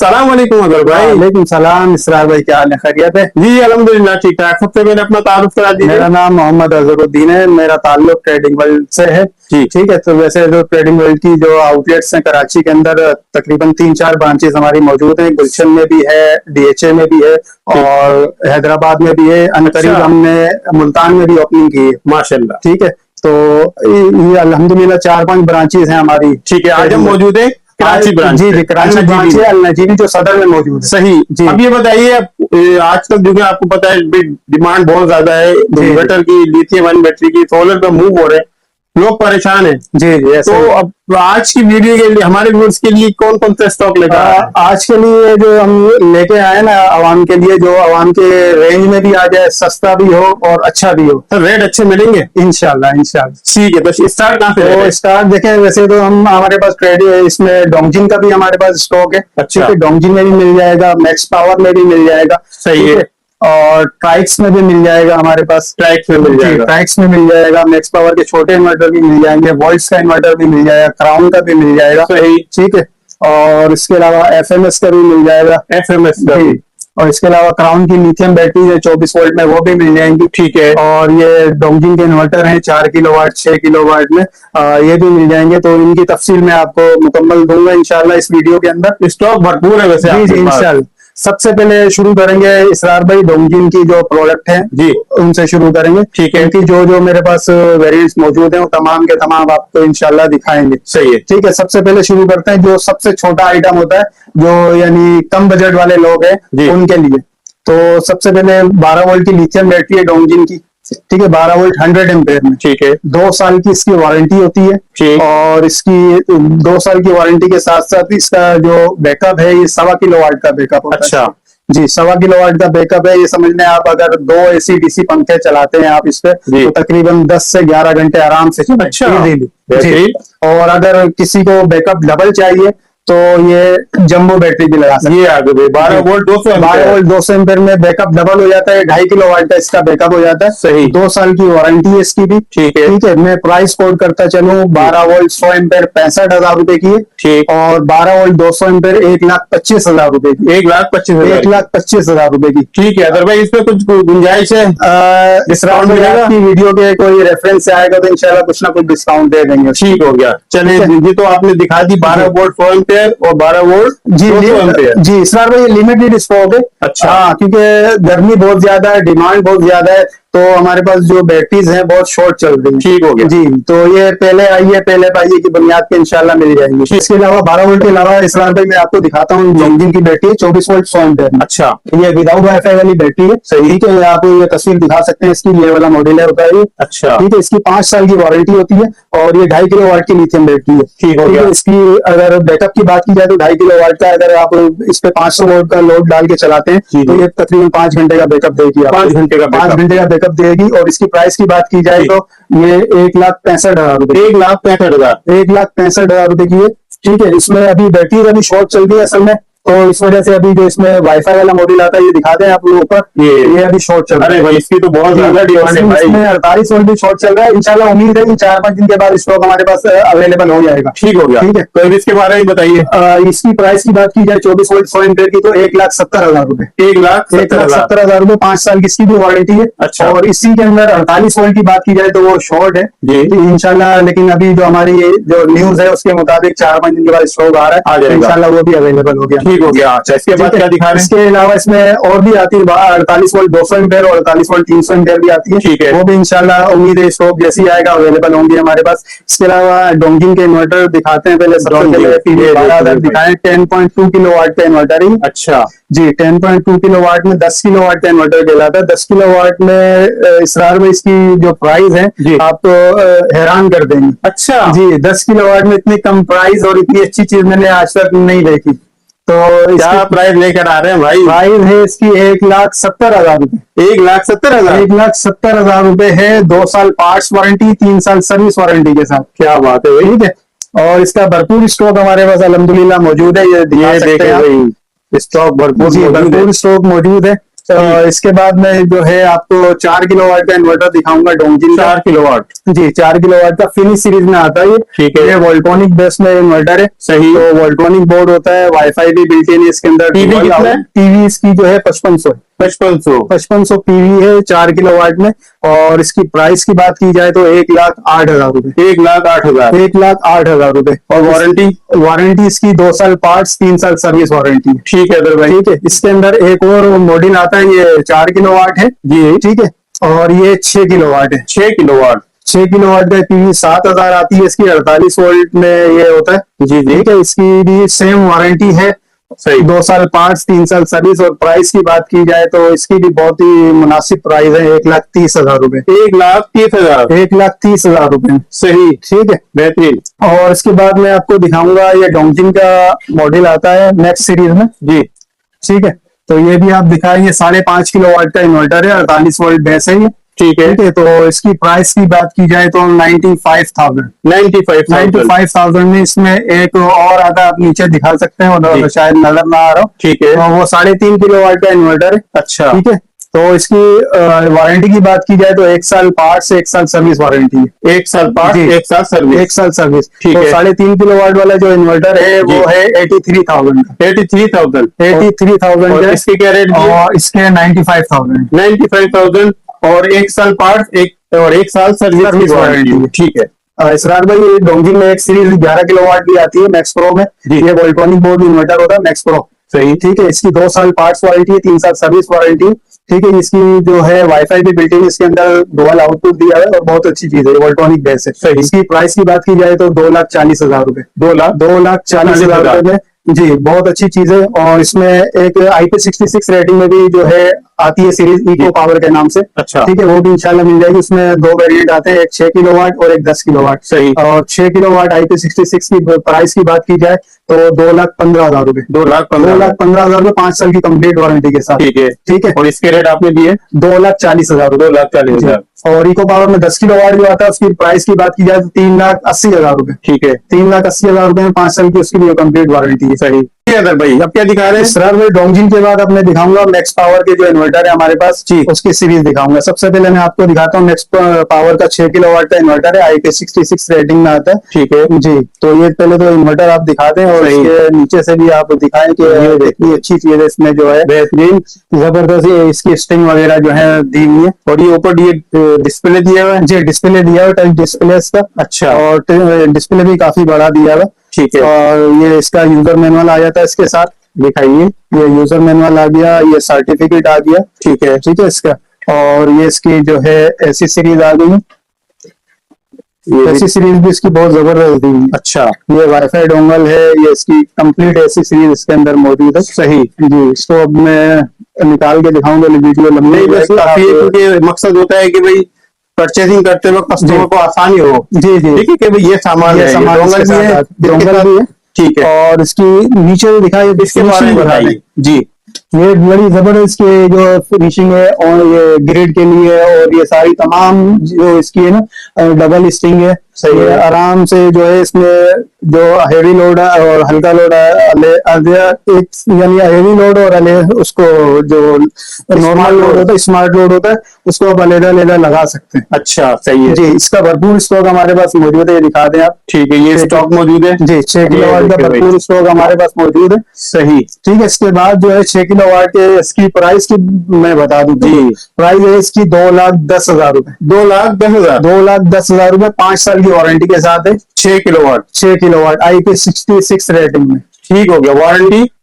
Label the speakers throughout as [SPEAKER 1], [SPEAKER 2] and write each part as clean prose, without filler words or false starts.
[SPEAKER 1] अस्सलाम वालेकुम अगर भाई।
[SPEAKER 2] वालेकुम सलाम इसरार भाई, क्या हाल है? खैरियत है?
[SPEAKER 1] जी अल्हम्दुलिल्लाह ठीक ठाक। सबसे पहले अपना तारुफ करा दीजिए।
[SPEAKER 2] मेरा नाम मोहम्मद अजहरुद्दीन है। मेरा ताल्लुक ट्रेडिंग वर्ल्ड से है।
[SPEAKER 1] जी
[SPEAKER 2] ठीक है, तो वैसे जो ट्रेडिंग वर्ल्ड की जो आउटलेट्स हैं कराची के अंदर तकरीबन 3-4 ब्रांचेस हमारी मौजूद हैं। गुलशन में भी है, डीएचए में भी है और हैदराबाद में भी है। अनकरीब
[SPEAKER 1] अच्छा।
[SPEAKER 2] हमने मुल्तान में भी ओपनिंग की है।
[SPEAKER 1] माशाल्लाह।
[SPEAKER 2] ठीक है, तो ये अल्हम्दुलिल्लाह 4-5 ब्रांचेस हैं हमारी।
[SPEAKER 1] ठीक है, आज हम मौजूद है कराची ब्रांच
[SPEAKER 2] जी जी, कराची ब्रांच है अल नजीबी जो सदर में मौजूद है।
[SPEAKER 1] सही
[SPEAKER 2] जी।
[SPEAKER 1] अब ये बताइए, आजकल जो है आपको पता है डिमांड बहुत ज्यादा है इन्वर्टर की, लिथियम आयन बैटरी की, सोलर पे मूव हो रहे हैं, लोग परेशान हैं।
[SPEAKER 2] जी जी, ऐसे
[SPEAKER 1] तो अब आज की वीडियो के लिए हमारे व्यूअर्स के लिए कौन कौन सा स्टॉक लेकर आए हैं?
[SPEAKER 2] आज के लिए जो हम लेके आए ना आवाम के लिए, जो आवाम के रेंज में भी आ जाए, सस्ता भी हो और अच्छा भी हो।
[SPEAKER 1] सर रेट अच्छे मिलेंगे
[SPEAKER 2] इंशाल्लाह इंशाल्लाह।
[SPEAKER 1] ठीक है, तो स्टार्ट कहाँ से?
[SPEAKER 2] तो स्टार्ट देखें, वैसे तो हम हमारे पास ट्रेड इसमें डोंगजिन का भी हमारे पास स्टॉक है।
[SPEAKER 1] अच्छा।
[SPEAKER 2] ठीक है, डोंगजिन में भी मिल जाएगा, मैक्स पावर में भी मिल जाएगा।
[SPEAKER 1] सही
[SPEAKER 2] ठीक
[SPEAKER 1] है।
[SPEAKER 2] और ट्राइक्स में भी मिल जाएगा हमारे पास।
[SPEAKER 1] ट्राइक्स में मिल जाएगा।
[SPEAKER 2] ट्राइक्स में मिल जाएगा, मैक्स पावर के छोटे इन्वर्टर भी मिल जाएंगे, वोल्ट्स का इन्वर्टर भी मिल जाएगा, क्राउन का भी मिल जाएगा।
[SPEAKER 1] सही।
[SPEAKER 2] ठीक है, और इसके अलावा एफएमएस का भी मिल जाएगा।
[SPEAKER 1] एफएमएस का भी।
[SPEAKER 2] और इसके अलावा क्राउन की लिथियम बैटरी है 24 वोल्ट में, वो भी मिल जाएंगी।
[SPEAKER 1] ठीक है।
[SPEAKER 2] और ये डोंगजिन के इन्वर्टर हैं 4 किलोवाट 6 किलोवाट में, ये भी मिल जाएंगे। तो इनकी तफसील मैं आपको मुकम्मल दूंगा इंशाल्लाह इस वीडियो के अंदर।
[SPEAKER 1] स्टॉक भरपूर है वैसे
[SPEAKER 2] जी जी
[SPEAKER 1] आपके पास।
[SPEAKER 2] इंशाल्लाह। सबसे पहले शुरू करेंगे इसरार भाई, डोंगजिन की जो प्रोडक्ट है
[SPEAKER 1] जी
[SPEAKER 2] उनसे शुरू करेंगे।
[SPEAKER 1] ठीक है।
[SPEAKER 2] इनकी जो जो मेरे पास वेरिएंट्स मौजूद हैं वो तमाम के तमाम आपको इंशाल्लाह दिखाएंगे।
[SPEAKER 1] सही है।
[SPEAKER 2] ठीक है, सबसे पहले शुरू करते हैं जो सबसे छोटा आइटम होता है, जो यानी कम बजट वाले लोग हैं उनके लिए। तो सबसे पहले 12 वोल्ट की लिथियम बैटरी है डोंगजिन की। ठीक है, 12 वोल्ट 100 एम्पेयर में।
[SPEAKER 1] ठीक है।
[SPEAKER 2] 2 साल की इसकी वारंटी होती है।
[SPEAKER 1] ठीक।
[SPEAKER 2] और इसकी 2 साल की वारंटी के साथ साथ इसका जो बैकअप है ये 1.25 किलोवाट का बैकअप होता है।
[SPEAKER 1] अच्छा
[SPEAKER 2] जी, 1.25 किलोवाट का बैकअप है। ये समझ लें आप, अगर 2 एसी डीसी पंखे चलाते हैं आप इस पे, तो तकरीबन 10 से 11 घंटे आराम से चलेंगे।
[SPEAKER 1] अच्छा।
[SPEAKER 2] जी। और अगर किसी को बैकअप डबल चाहिए तो ये जम्बो बैटरी भी लगा सकते हैं।
[SPEAKER 1] ये आगे 12 वोल्ट
[SPEAKER 2] 200 एम्पेयर में बैकअप डबल हो जाता है, 2.5 किलोवाट का इसका बैकअप हो जाता है।
[SPEAKER 1] सही।
[SPEAKER 2] 2 साल की वारंटी है इसकी भी।
[SPEAKER 1] ठीक है।
[SPEAKER 2] ठीक है, मैं प्राइस कोड करता चलूं, 12 वोल्ट 100 एम्पेयर 65,000 रुपए की है।
[SPEAKER 1] ठीक।
[SPEAKER 2] और 12 वोल्ट 200 एम्पेयर 1,25,000 रुपए की।
[SPEAKER 1] 1,25,000
[SPEAKER 2] 1,25,000 रुपए की।
[SPEAKER 1] ठीक है। अदर भाई इस पे कुछ गुंजाइश है?
[SPEAKER 2] डिस्काउंट मिलेगा की वीडियो के कोई रेफरेंस से आएगा तो इंशाल्लाह कुछ ना कुछ डिस्काउंट दे देंगे।
[SPEAKER 1] ठीक हो गया। चलिए, ये तो आपने दिखा दी 12 वोल्ट 100 एम्पेयर और 12 वोल्ट
[SPEAKER 2] जी इसरार भाई, लिमिटेड स्टॉक है।
[SPEAKER 1] अच्छा।
[SPEAKER 2] हाँ, क्योंकि गर्मी बहुत ज्यादा है, डिमांड बहुत ज्यादा है, तो हमारे पास जो बैटरीज हैं बहुत शॉर्ट चल रही है।
[SPEAKER 1] ठीक हो गया।
[SPEAKER 2] जी, तो ये पहले आइए पहले पाइए की बुनियाद पे इंशाल्लाह मिल जाएंगी। इसके अलावा 12 वोल्ट के अलावा इसरार भाई मैं आपको दिखाता हूँ डोंगजिन की बैटरी है 24 वोल्ट 100 एम्पेयर।
[SPEAKER 1] अच्छा।
[SPEAKER 2] ये विदाउट वाईफाई वाली बैटरी है। सही। ठीक है, आप ये तस्वीर दिखा सकते हैं इसकी, ये वाला मॉडल है होता है ये।
[SPEAKER 1] अच्छा।
[SPEAKER 2] ठीक है, इसकी 5 साल की वारंटी होती है और ये 2.5 किलोवाट की लिथियम बैटरी है।
[SPEAKER 1] ठीक हो गया।
[SPEAKER 2] इसकी अगर बैकअप की बात की जाए तो 2.5 किलोवाट का, अगर आप इस पे 500 वोल्ट का लोड डाल के चलाते हैं तो ये तकरीबन 5 घंटे का बैकअप देगी।
[SPEAKER 1] 5 घंटे का
[SPEAKER 2] 5 घंटे का बैकअप देगी। और इसकी प्राइस की बात की जाए तो ये 1,65,000 रुपए।
[SPEAKER 1] 1,65,000
[SPEAKER 2] 1,65,000 रुपए की है। ठीक है, इसमें अभी बैटरी अभी शॉर्ट चल रही है असल में, तो इस वजह से अभी जो इसमें वाईफाई वाला मॉडल आता है ये दिखा दें आप लोगों पर, ये अभी शॉर्ट चल रहा है।
[SPEAKER 1] अरे भाई इसकी तो बहुत ज्यादा डिमांड है भाई।
[SPEAKER 2] इसमें 48 वोल्ट भी शॉर्ट चल रहा है। इंशाल्लाह उम्मीद है कि 4-5 दिन के बाद स्टॉक हमारे पास अवेलेबल हो जाएगा।
[SPEAKER 1] ठीक हो गया।
[SPEAKER 2] ठीक है,
[SPEAKER 1] तो इसके बारे में बताइए।
[SPEAKER 2] इसकी प्राइस की बात की जाए 24 वोल्ट 100 एम्पेयर की तो 1,70,000 रुपए।
[SPEAKER 1] 1,70,000
[SPEAKER 2] रुपए 5 साल की इसकी भी वारंटी है।
[SPEAKER 1] अच्छा।
[SPEAKER 2] और इसी के अंदर 48 वोल्ट की बात की जाए तो वो शॉर्ट है इंशाल्लाह, लेकिन अभी जो हमारी जो न्यूज है उसके मुताबिक 4-5 दिन के बाद स्टॉक आ रहा है, इंशाल्लाह वो भी अवेलेबल हो गया।
[SPEAKER 1] ठीक हो गया। अच्छा, इसके बाद क्या दिखा रहे हैं?
[SPEAKER 2] इसके अलावा इसमें और भी आती है 48 वोल्ट 200 एम्पेयर और 48 वोल्ट 300 एम्पेयर भी आती है।
[SPEAKER 1] ठीक है।
[SPEAKER 2] वो भी इंशाल्लाह उम्मीद है स्टॉक जैसी आएगा अवेलेबल होंगे हमारे पास। इसके अलावा डोंगजिन के इन्वर्टर दिखाते हैं। पहले सबसे पहले PV12 दिखाएं, 10.2 किलोवाट का इन्वर्टर है।
[SPEAKER 1] अच्छा
[SPEAKER 2] जी, 10.2 किलोवाट में 10 किलोवाट का इन्वर्टर कहलाता है। 10 किलोवाट में इसरार में इसकी जो प्राइस है आप तो हैरान कर देंगे।
[SPEAKER 1] अच्छा
[SPEAKER 2] जी, 10 किलोवाट में इतनी कम प्राइस और इतनी अच्छी चीज मैंने आज तक नहीं देखी। तो
[SPEAKER 1] क्या प्राइस लेकर आ रहे हैं भाई?
[SPEAKER 2] प्राइस है इसकी 1,70,000 रुपए।
[SPEAKER 1] 1,70,000
[SPEAKER 2] 1,70,000 रुपए है। 2 साल पार्ट्स वारंटी, 3 साल सर्विस वारंटी के साथ।
[SPEAKER 1] क्या बात है भाई।
[SPEAKER 2] ठीक है, और इसका भरपूर स्टॉक हमारे पास अल्हम्दुलिल्लाह मौजूद है। ये दिखा सकते हैं आप।
[SPEAKER 1] स्टॉक भरपूर
[SPEAKER 2] स्टॉक मौजूद है। इसके बाद में जो है आपको 4 किलोवाट का इन्वर्टर दिखाऊंगा डोंजिन का।
[SPEAKER 1] 4 किलोवाट।
[SPEAKER 2] जी 4 किलोवाट का फिनिश सीरीज में आता है ये।
[SPEAKER 1] ठीक है।
[SPEAKER 2] ये वोल्ट्रॉनिक बेस में इन्वर्टर है।
[SPEAKER 1] सही।
[SPEAKER 2] तो वोल्ट्रॉनिक बोर्ड होता है, वाईफाई भी बिल्ट इन है इसके अंदर।
[SPEAKER 1] टीवी कितना है?
[SPEAKER 2] टीवी इसकी जो है 5500 5500 पीवी है 4 किलोवाट में। और इसकी प्राइस की बात की जाए तो 1,08,000 रुपए।
[SPEAKER 1] 1,08,000।
[SPEAKER 2] 1,08,000 रुपए।
[SPEAKER 1] और
[SPEAKER 2] वारंटी इसकी 2 साल पार्ट्स, 3 साल सर्विस वारंटी है।
[SPEAKER 1] ठीक है भाई।
[SPEAKER 2] ठीक है। इसके अंदर एक और मॉडल आता है, ये 4 किलोवाट है जी। ठीक है। और ये 6 किलोवाट है।
[SPEAKER 1] 6 किलोवाट।
[SPEAKER 2] 6 किलोवाट का पीवी 7,000 आती है इसकी। 48 वोल्ट में ये होता है जी। ठीक है। इसकी भी सेम वारंटी है।
[SPEAKER 1] सही।
[SPEAKER 2] 2 साल पार्ट्स, 3 साल सर्विस। और प्राइस की बात की जाए तो इसकी भी बहुत ही मुनासिब प्राइस है, 1,30,000 रुपए।
[SPEAKER 1] 1,30,000।
[SPEAKER 2] 1,30,000 रुपए।
[SPEAKER 1] सही।
[SPEAKER 2] ठीक है।
[SPEAKER 1] बेहतरीन।
[SPEAKER 2] और इसके बाद मैं आपको दिखाऊंगा, ये डोंजिन का मॉडल आता है नेक्स्ट सीरीज में जी। ठीक है। तो ये भी आप दिखाएंगे, 5.5 किलोवाट का इन्वर्टर है, 48 वोल्ट बेस है ये। ठीक है। तो इसकी प्राइस की बात की जाए तो 95,000। 95,000 में इसमें एक और आता है, आप नीचे दिखा सकते हैं, और शायद नजर ना आ रहा हो।
[SPEAKER 1] ठीक है।
[SPEAKER 2] तो वो 3.5 किलोवाट का इन्वर्टर है।
[SPEAKER 1] अच्छा।
[SPEAKER 2] ठीक है। तो इसकी वारंटी की बात की जाए तो 1 साल पार्ट से 1 साल सर्विस वारंटी है।
[SPEAKER 1] 1 साल पार्ट, 1 साल सर्विस।
[SPEAKER 2] 1 साल सर्विस।
[SPEAKER 1] ठीक
[SPEAKER 2] तो
[SPEAKER 1] है।
[SPEAKER 2] 3.5 किलोवाट वाला जो इन्वर्टर है वो है 83,000 का। 83,000
[SPEAKER 1] और
[SPEAKER 2] का।
[SPEAKER 1] इसके क्या रेट?
[SPEAKER 2] और इसके 95,000।
[SPEAKER 1] 95,000 और 1 साल पार्ट, एक साल सर्विस वारंटी। ठीक है।
[SPEAKER 2] इसरार भाई, ये डोंजिन में एक सीरीज 11 किलोवाट भी आती है मैक्स प्रो में। ये वोल्ट्रॉनिक बोर्ड इन्वर्टर होता है मैक्स प्रो।
[SPEAKER 1] सही।
[SPEAKER 2] ठीक है। इसकी 2 साल पार्ट्स वारंटी है, 3 साल सर्विस वारंटी। ठीक है। इसकी जो है वाईफाई भी बिल्ट इन इसके अंदर, डुअल आउटपुट दिया है, और बहुत अच्छी चीज है, वोल्ट्रॉनिक बेस है।
[SPEAKER 1] सही।
[SPEAKER 2] इसकी प्राइस की बात की जाए तो 2,40,000 रुपए।
[SPEAKER 1] 2,40,000
[SPEAKER 2] 2,40,000 रुपए में जी, बहुत अच्छी चीज है। और इसमें एक IP66 रेटिंग में भी जो है आती है सीरीज, इको पावर के नाम से।
[SPEAKER 1] अच्छा।
[SPEAKER 2] ठीक है। वो भी इंशाल्लाह मिल जाएगी। उसमें 2 वेरिएंट आते हैं, एक 6 किलोवाट और एक 10 किलोवाट।
[SPEAKER 1] सही।
[SPEAKER 2] और 6 किलोवाट IP66 की प्राइस की बात की जाए तो 2,15,000 रुपए।
[SPEAKER 1] 2,15,000
[SPEAKER 2] में 5 साल की कंप्लीट वारंटी के साथ।
[SPEAKER 1] ठीक है।
[SPEAKER 2] ठीक है।
[SPEAKER 1] और इसके रेट आपने दिए
[SPEAKER 2] 2,40,000 रुपए।
[SPEAKER 1] 2,40,000।
[SPEAKER 2] और इको पावर में 10 किलोवाट जो आता है उसकी प्राइस की बात की जाए तो 3,80,000 रुपए।
[SPEAKER 1] ठीक है।
[SPEAKER 2] 3,80,000 रुपए में 5 साल की उसकी भी कंप्लीट वारंटी है।
[SPEAKER 1] सही। अदर भाई, अब क्या दिखा रहे हैं?
[SPEAKER 2] सर मैं डोंजिन के बाद अपने दिखाऊंगा मैक्स पावर के जो इन्वर्टर है हमारे पास जी, उसकी सीरीज दिखाऊंगा। सबसे पहले मैं आपको दिखाता हूँ मैक्स पावर का 6 किलोवाट का इन्वर्टर है, IP66 रेटिंग में आता है।
[SPEAKER 1] ठीक है
[SPEAKER 2] जी। तो ये पहले तो इन्वर्टर आप दिखा दें, और इसके नीचे से भी आप दिखाएं कि इतनी अच्छी चीज है इसमें, जो है बेहतरीन जबरदस्त इसकी स्ट्रिंग वगैरह जो है दी हुई है।
[SPEAKER 1] और ये ऊपर डिस्प्ले दिया हुआ है
[SPEAKER 2] जी, डिस्प्ले दिया हुआ, टच डिस्प्ले इसका।
[SPEAKER 1] अच्छा।
[SPEAKER 2] और डिस्प्ले भी काफी बड़ा दिया हुआ।
[SPEAKER 1] ठीक है।
[SPEAKER 2] और ये इसका यूजर मैनुअल आ जाता है इसके साथ। दिखाइए, ये यूजर मैनुअल आ गया, ये सर्टिफिकेट आ गया। ठीक है। ठीक है इसका। और ये इसकी जो है ऐसी सीरीज आ गई, ऐसी सीरीज भी इसकी बहुत जबरदस्त दी। अच्छा। ये वाईफाई डोंगल है, ये इसकी कंप्लीट ऐसी सीरीज इसके अंदर मौजूद है। सही जी। इसको अब मैं निकाल के दिखाऊंगा, वीडियो लंबी
[SPEAKER 1] काफी है, क्योंकि मकसद होता है कि भाई परचेसिंग करते वक्त कस्टमर को आसानी हो। जी जी। ठीक है कि भाई ये सामान है, डोंगल भी है। ठीक है। और इसकी नीचे दिखाई, इसके बारे में बताइए जी। ये बड़ी जबरदस्त की जो फिनिशिंग है, और ये ग्रिड के लिए, और ये सारी तमाम जो इसकी है ना डबल स्ट्रिंग है। सही है। आराम से जो है इसमें जो हेवी लोड है और हल्का लोड है, यानी हेवी लोड और उसको जो नॉर्मल लोड होता है, स्मार्ट लोड होता है, उसको आप अलग लगा सकते हैं। अच्छा, सही है जी। इसका भरपूर स्टॉक हमारे पास मौजूद है, ये दिखा दें आप। ठीक है, ये स्टॉक मौजूद है जी। 6 किलोवाट का भरपूर स्टॉक हमारे पास मौजूद है। सही। ठीक है। इसके बाद जो है 6 किलोवाट के इसकी प्राइस की मैं बता दूं जी। प्राइस है इसकी 2,10,000 रुपए। 2,10,000। 2,10,000 रुपए 5 साल की वारंटी के साथ है। 6 किलोवाट। 6 किलोवाट IP66 रेटिंग में। ठीक हो गया।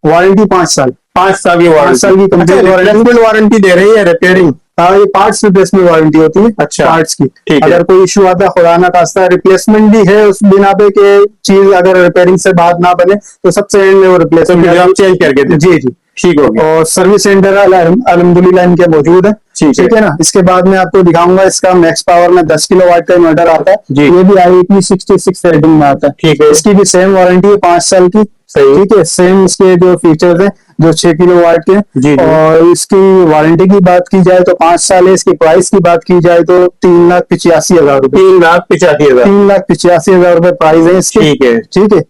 [SPEAKER 1] वारंटी 5 साल। 5 साल की वारंटी। 5 साल की कंप्लीट वारंटी दे रही है। रिपेयरिंग, हाँ, ये पार्ट्स रिप्लेसमेंट वारंटी होती है। अच्छा। पार्ट्स की अगर कोई इश्यू आता है, खुदा ना खास्ता, रिप्लेसमेंट भी है उस बिना पे के चीज अगर रिपेयरिंग से बात ना बने तो सबसे एंड में वो रिप्लेसमेंट चेंज करके दे। जी जी। ठीक हो गया। और सर्विस सेंटर अल्हम्दुलिल्लाह इनके मौजूद है। ठीक है ना। इसके बाद में आपको दिखाऊंगा इसका मैक्स पावर में 10 किलोवाट का इन्वर्टर आता है। ये भी IP66 रेटिंग में आता है। ठीक है। इसकी भी सेम वारंटी है 5 साल की। सही। ठीक है। सेम इसके जो फीचर्स हैं जो 6 किलोवाट के। जी। और इसकी वारंटी की बात की जाए तो 5 साल है। इसकी प्राइस की बात की जाए तो 3,85,000 रुपए। 3,85,000। 3,85,000 रुपए प्राइस है इसकी। ठीक है। ठीक है।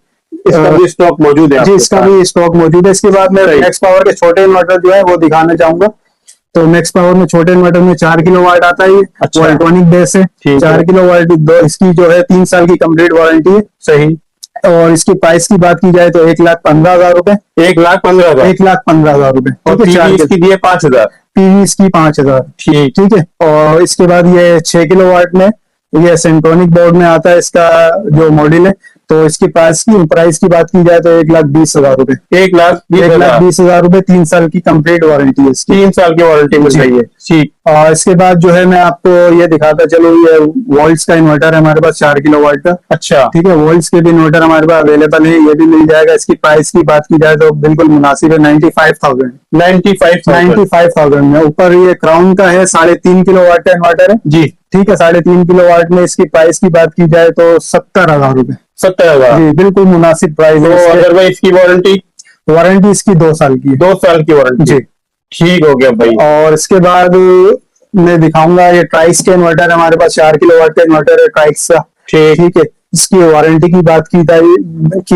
[SPEAKER 1] इसका भी स्टॉक मौजूद है जी। इसका भी स्टॉक मौजूद है। इसके बाद मैं मैक्स पावर के छोटे इन्वर्टर जो है वो दिखाना चाहूंगा।
[SPEAKER 2] तो मैक्स पावर में छोटे इन्वर्टर में 4 किलोवाट आता है।
[SPEAKER 1] अच्छा।
[SPEAKER 2] इलेक्ट्रॉनिक बेस है, 4 किलोवाट। इसकी जो है 3 साल की कंप्लीट वारंटी है।
[SPEAKER 1] सही।
[SPEAKER 2] और इसकी प्राइस की बात की जाए तो 1,15,000 रुपए।
[SPEAKER 1] 1,15,000।
[SPEAKER 2] 1,15,000 रुपए।
[SPEAKER 1] और पीवी इसकी दी है 5,000।
[SPEAKER 2] पीवी इसकी 5,000। ठीक है। और इसके बाद ये 6 किलोवाट में ये सेंट्रोनिक बोर्ड में आता है इसका जो मॉडल है। तो इसकी प्राइस की बात की जाए तो 1,20,000 रुपए।
[SPEAKER 1] 1,20,000
[SPEAKER 2] रुपए। 3 साल की कंप्लीट वारंटी है इसकी।
[SPEAKER 1] 3 साल की वारंटी मिल रही है। ठीक।
[SPEAKER 2] और इसके बाद जो है मैं आपको ये दिखाता चलो, ये वोल्ट्स का इन्वर्टर है हमारे पास 4 किलोवाट का।
[SPEAKER 1] अच्छा।
[SPEAKER 2] ठीक है। वोल्ट्स के भी इन्वर्टर हमारे पास अवेलेबल है, ये भी मिल जाएगा। इसकी प्राइस की बात की जाए तो बिल्कुल मुनासिब है, 95,000। 95,000 में। ऊपर ये क्राउन का है, 3.5 किलोवाट का इन्वर्टर है
[SPEAKER 1] जी।
[SPEAKER 2] ठीक है। 3.5 किलोवाट में इसकी प्राइस की बात की जाए तो 70,000 रुपए।
[SPEAKER 1] 70,000
[SPEAKER 2] जी, बिल्कुल मुनासिब प्राइस है।
[SPEAKER 1] तो अगर भाई इसकी
[SPEAKER 2] वारंटी इसकी 2 साल की है।
[SPEAKER 1] 2 साल की वारंटी
[SPEAKER 2] जी।
[SPEAKER 1] ठीक हो गया भाई।
[SPEAKER 2] और इसके बाद मैं दिखाऊंगा ये ट्राइक्स के इन्वर्टर हमारे पास 4 किलोवाट का इन्वर्टर है ट्राइक्स का। ठीक है। इसकी वारंटी की बात की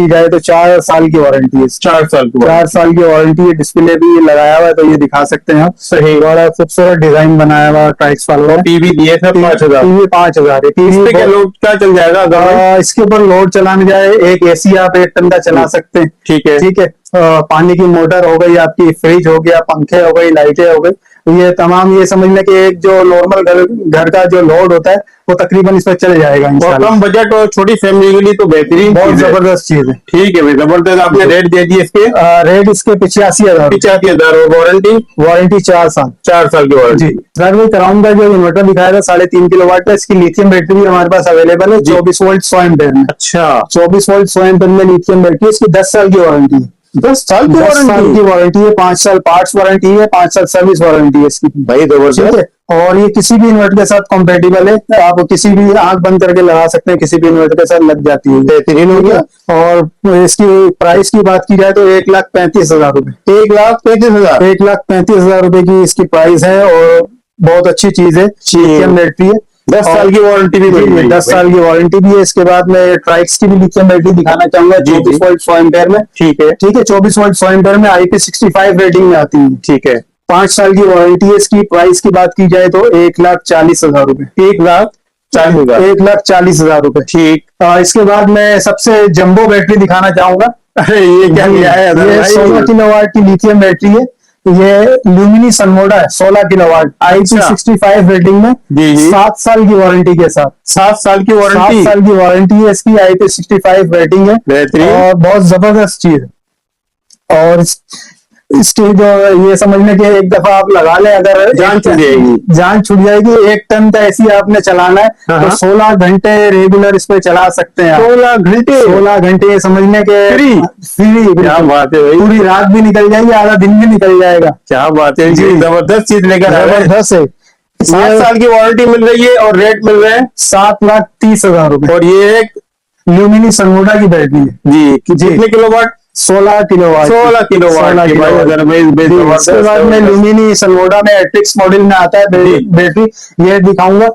[SPEAKER 2] जाए तो 4 साल की वारंटी है।
[SPEAKER 1] 4 साल की
[SPEAKER 2] 4 साल की वारंटी है। डिस्प्ले भी लगाया हुआ है तो ये दिखा सकते हैं आप।
[SPEAKER 1] सही।
[SPEAKER 2] बड़ा खूबसूरत डिजाइन बनाया हुआ है ट्राइक्स वालों ने।
[SPEAKER 1] टीवी दिए थे 5,000।
[SPEAKER 2] टीवी 5,000 है। टीवी
[SPEAKER 1] क्या लोड क्या चल जाएगा?
[SPEAKER 2] इसके ऊपर लोड चलाने जाए एक एसी आप 1 टन का चला सकते हैं।
[SPEAKER 1] ठीक है।
[SPEAKER 2] ठीक है। पानी की मोटर हो गई आपकी, फ्रिज हो गया, पंखे हो गई, लाइटें हो गई, ये तमाम ये समझ लें कि एक जो नॉर्मल घर का जो लोड होता है वो तकरीबन इस पर चल जाएगा।
[SPEAKER 1] और कम बजट और छोटी फैमिली के लिए तो बेहतरीन,
[SPEAKER 2] बहुत जबरदस्त चीज है।
[SPEAKER 1] ठीक है भाई, जबरदस्त। आपने रेट दे दिए इसके?
[SPEAKER 2] रेट इसके 85,000।
[SPEAKER 1] 85,000। वारंटी
[SPEAKER 2] 4 साल।
[SPEAKER 1] 4 साल की वारंटी।
[SPEAKER 2] सर भाई क्राउन का जो इन्वर्टर दिखाया था 3.5 किलोवाट का, इसकी लिथियम बैटरी भी हमारे पास अवेलेबल है 24 वोल्ट 100 एम्पेयर में।
[SPEAKER 1] अच्छा।
[SPEAKER 2] 24 वोल्ट 100 एम्पेयर में लिथियम बैटरी, इसकी 10 साल की वारंटी है।
[SPEAKER 1] 10 साल की
[SPEAKER 2] वारंटी है। 5 साल पार्ट्स वारंटी है, 5 साल सर्विस वारंटी है इसकी
[SPEAKER 1] भाई, जबरदस्त।
[SPEAKER 2] और ये किसी भी इन्वर्टर के साथ कंपेटिबल है। आप किसी भी आंख बंद करके लगा सकते हैं, किसी भी इन्वर्टर के साथ लग जाती है।
[SPEAKER 1] बेहतरीन हो गया।
[SPEAKER 2] और इसकी प्राइस की बात की जाए तो 1,35,000 रुपए।
[SPEAKER 1] 1,35,000।
[SPEAKER 2] 1,35,000 रुपए की इसकी प्राइस है। और बहुत अच्छी चीज है, लिथियम बैटरी है।
[SPEAKER 1] 10 साल की वारंटी भी मिल रही है।
[SPEAKER 2] 10 साल की वारंटी भी है। इसके बाद में ट्राइक्स की भी लिथियम बैटरी दिखाना चाहूंगा 24 वोल्ट 100 एम्पेयर में। ठीक है। 24 वोल्ट 100 एम्पेयर में IP65 रेटिंग में आती है। ठीक है। 5 साल की वारंटी है। इसकी प्राइस की बात की जाए तो 1,40,000 रुपए।
[SPEAKER 1] 1,40,000।
[SPEAKER 2] 1,40,000 रुपए। ठीक। इसके बाद मैं सबसे जंबो बैटरी दिखाना चाहूंगा।
[SPEAKER 1] अरे ये क्या लिया है?
[SPEAKER 2] ये 16 किलोवाट की लिथियम बैटरी है। ये ल्यूमिनी सनमोडा है, 16 किलोवाट, IP65 रेटिंग में। 7 साल की वारंटी के साथ।
[SPEAKER 1] 7 साल की वारंटी।
[SPEAKER 2] 7 साल की वारंटी है इसकी, IP65 रेटिंग है।
[SPEAKER 1] बेहतरीन।
[SPEAKER 2] और बहुत जबरदस्त चीज है। और इसकी जो ये समझ में कि एक दफा आप लगा लें, अगर
[SPEAKER 1] जान छूट जाएगी।
[SPEAKER 2] 1 टन का एसी आपने चलाना है तो 16 घंटे रेगुलर इस पे चला सकते हैं। 16 घंटे समझने के फ्री।
[SPEAKER 1] क्या बात है भाई,
[SPEAKER 2] पूरी रात भी निकल जाएगी, आधा दिन भी निकल जाएगा।
[SPEAKER 1] क्या बात है जी, जबरदस्त चीज लेकर आ रहे हैं।
[SPEAKER 2] जबरदस्त है।
[SPEAKER 1] 7 साल की वारंटी मिल रही है और रेट मिल रहे हैं
[SPEAKER 2] 7,30,000 रुपए।
[SPEAKER 1] और ये एक
[SPEAKER 2] ल्यूमिनी सनमोडा की बैटरी है
[SPEAKER 1] जी। कितने किलोवाट?
[SPEAKER 2] 16 किलोवाट।
[SPEAKER 1] 16 किलोवाट।
[SPEAKER 2] इसके बाद में ल्यूमिनी सनमोडा में एट्रिक्स मॉडल में आता है बैटरी, ये दिखाऊंगा।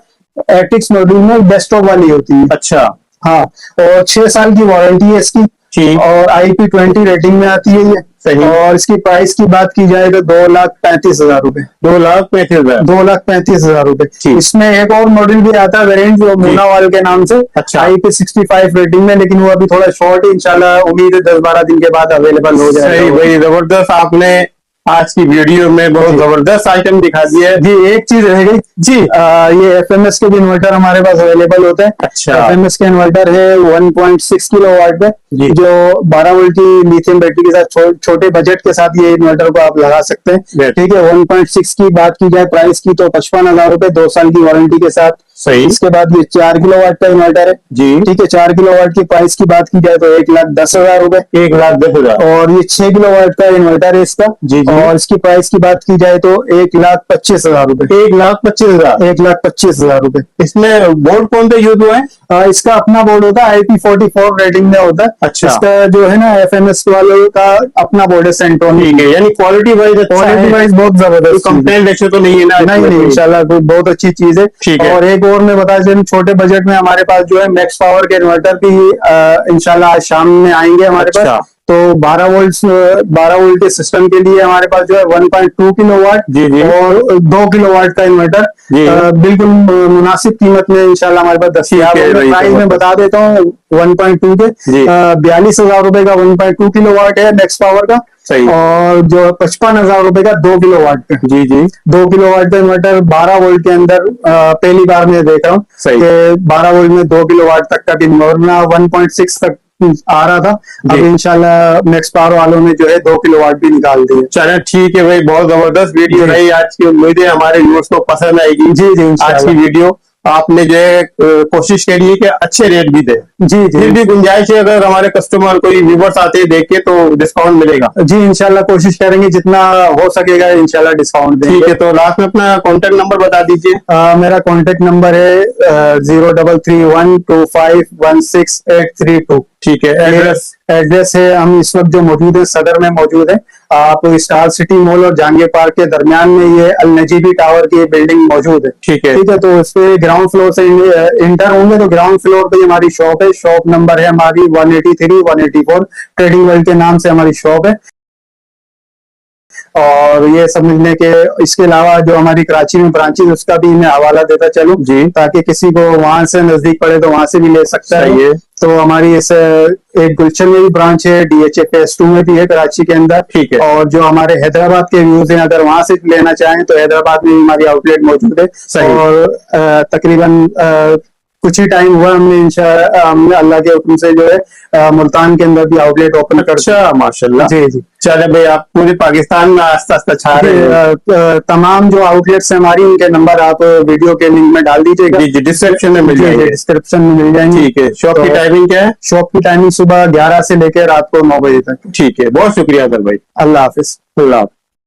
[SPEAKER 2] एट्रिक्स मॉडल में डेस्कटॉप वाली होती है।
[SPEAKER 1] अच्छा।
[SPEAKER 2] हाँ। और 6 साल की वारंटी है इसकी। और IP20 रेटिंग में आती है ये।
[SPEAKER 1] सही।
[SPEAKER 2] और इसकी प्राइस की बात की जाए तो 2,35,000 रुपए।
[SPEAKER 1] 2,35,000
[SPEAKER 2] रुपए। इसमें एक और मॉडल भी आता है वेरिएंट, जो मोनावाल के नाम से। अच्छा। IP65 रेटिंग में, लेकिन वो अभी थोड़ा शॉर्ट है। इंशाल्लाह उम्मीद है 10-12 दिन के बाद अवेलेबल हो जाएगा।
[SPEAKER 1] सही भाई, जबरदस्त। आपने आज की वीडियो में बहुत जबरदस्त आइटम दिखा दिया है
[SPEAKER 2] जी। एक चीज रह गई जी, ये FMS के भी इन्वर्टर हमारे पास अवेलेबल होते हैं। अच्छा। FMS के इन्वर्टर है 1.6 किलोवाट पे, जो 12 वोल्ट की लिथियम बैटरी के साथ छोटे बजट के साथ ये इन्वर्टर को आप लगा सकते हैं। ठीक है। 1.6 की बात की जाए प्राइस की तो 55,000 रुपए, 2 साल की वारंटी के साथ।
[SPEAKER 1] सही।
[SPEAKER 2] इसके बाद ये 4 किलोवाट का इन्वर्टर है जी। ठीक है। 4 किलोवाट की प्राइस की बात की जाए तो 1,10,000 रुपए।
[SPEAKER 1] 1,10,000।
[SPEAKER 2] और ये 6 किलोवाट का इन्वर्टर है इसका जी। और इसकी प्राइस की बात की जाए तो 1,25,000 रुपए।
[SPEAKER 1] 1,25,000।
[SPEAKER 2] 1,25,000 रुपए।
[SPEAKER 1] इसमें बोर्ड कौन सा यूज हुआ है?
[SPEAKER 2] इसका अपना बोर्ड होता है, IP44 रेटिंग में होता है। अच्छा। इसका जो है ना FMS वालों का अपना बोर्ड है सेंट्रोनिक।
[SPEAKER 1] यानी क्वालिटी वाइज
[SPEAKER 2] बहुत जबरदस्त।
[SPEAKER 1] कंप्लेन लेक्चर तो नहीं है ना?
[SPEAKER 2] नहीं, इंशाल्लाह बहुत अच्छी चीज है। और एक और मैं बता दें, छोटे बजट में हमारे पास जो है मैक्स पावर के इन्वर्टर भी इंशाल्लाह आज शाम में आएंगे हमारे पास। तो 12 वोल्ट के सिस्टम के लिए हमारे पास जो है 1.2 किलोवाट
[SPEAKER 1] जी जी
[SPEAKER 2] और 2 किलोवाट का इन्वर्टर बिल्कुल मुनासिब कीमत में इंशाल्लाह हमारे पास दस्तियाब है। प्राइस में बता देता हूँ 1.2 के 42,000 रुपए का 1.2 किलोवाट है मैक्स पावर का,
[SPEAKER 1] सही।
[SPEAKER 2] और जो 55,000 रुपए का 2 किलोवाट का,
[SPEAKER 1] जी जी
[SPEAKER 2] 2 किलोवाट का इन्वर्टर 12 वोल्ट के अंदर पहली बार मैं देख रहा हूँ कि 12 वोल्ट में 2 किलोवाट तक का वरना 1.6 तक आ रहा था। अब इंशाल्लाह मैक्स पावर वालों ने जो है 2 किलोवाट भी निकाल दिए।
[SPEAKER 1] चलो ठीक है भाई, बहुत जबरदस्त वीडियो रही आज की, उम्मीद है हमारे व्यूअर्स को पसंद आएगी।
[SPEAKER 2] जी जी
[SPEAKER 1] आज की वीडियो आपने जो है कोशिश करी है कि अच्छे रेट भी दे।
[SPEAKER 2] जी जी
[SPEAKER 1] फिर भी गुंजाइश है, अगर हमारे कस्टमर कोई व्यूअर्स आते हैं देख के तो डिस्काउंट मिलेगा।
[SPEAKER 2] जी इंशाल्लाह कोशिश करेंगे जितना हो सकेगा इंशाल्लाह डिस्काउंट देंगे।
[SPEAKER 1] ठीक है, तो लास्ट में अपना कॉन्टेक्ट नंबर बता दीजिए।
[SPEAKER 2] मेरा कॉन्टेक्ट नंबर है 03312516 ठीक है। एड्रेस है, हम इस वक्त जो मौजूद है सदर में मौजूद है। आप स्टार सिटी मॉल और जहांगीर पार्क के दरमियान में ये अल नजीबी टावर की बिल्डिंग मौजूद है। ठीक है, तो इस पे ग्राउंड फ्लोर से इंटर होंगे तो ग्राउंड फ्लोर पे हमारी शॉप है। शॉप नंबर है हमारी 183 184, ट्रेडिंग वर्ल्ड के नाम से हमारी शॉप है। और ये समझने के इसके अलावा जो हमारी कराची में ब्रांचेज उसका भी मैं हवाला देता चलूं जी, ताकि किसी को वहां से नजदीक पड़े तो वहां से भी ले सकता है ये। तो हमारी इस एक गुलशन में भी ब्रांच है, DHA फेज 2 में भी है कराची के अंदर। ठीक है, और जो हमारे हैदराबाद के व्यूज हैं अगर वहां से लेना चाहें तो हैदराबाद में भी हमारी आउटलेट मौजूद है। और तकरीबन कुछ ही टाइम हुआ हमने इंशाअल्लाह अल्लाह के हुक्म से जो है मुल्तान के अंदर भी आउटलेट ओपन कर।
[SPEAKER 1] अच्छा माशाल्लाह। जी जी, चले भाई, आप पूरे पाकिस्तान में आस्ता आस्ता छा रहे हैं।
[SPEAKER 2] तमाम जो आउटलेट्स है हमारी उनके नंबर आप वीडियो के लिंक में डाल दीजिएगा।
[SPEAKER 1] जी जी, डिस्क्रिप्शन में मिल जाएंगे।
[SPEAKER 2] डिस्क्रिप्शन में मिल जाएंगे।
[SPEAKER 1] ठीक है, शॉप की टाइमिंग क्या है?
[SPEAKER 2] शॉप की टाइमिंग सुबह 11 से लेकर रात को 9 बजे तक।
[SPEAKER 1] ठीक है, बहुत शुक्रिया अदर भाई।
[SPEAKER 2] अल्लाह हाफिज।
[SPEAKER 1] अल्लाह।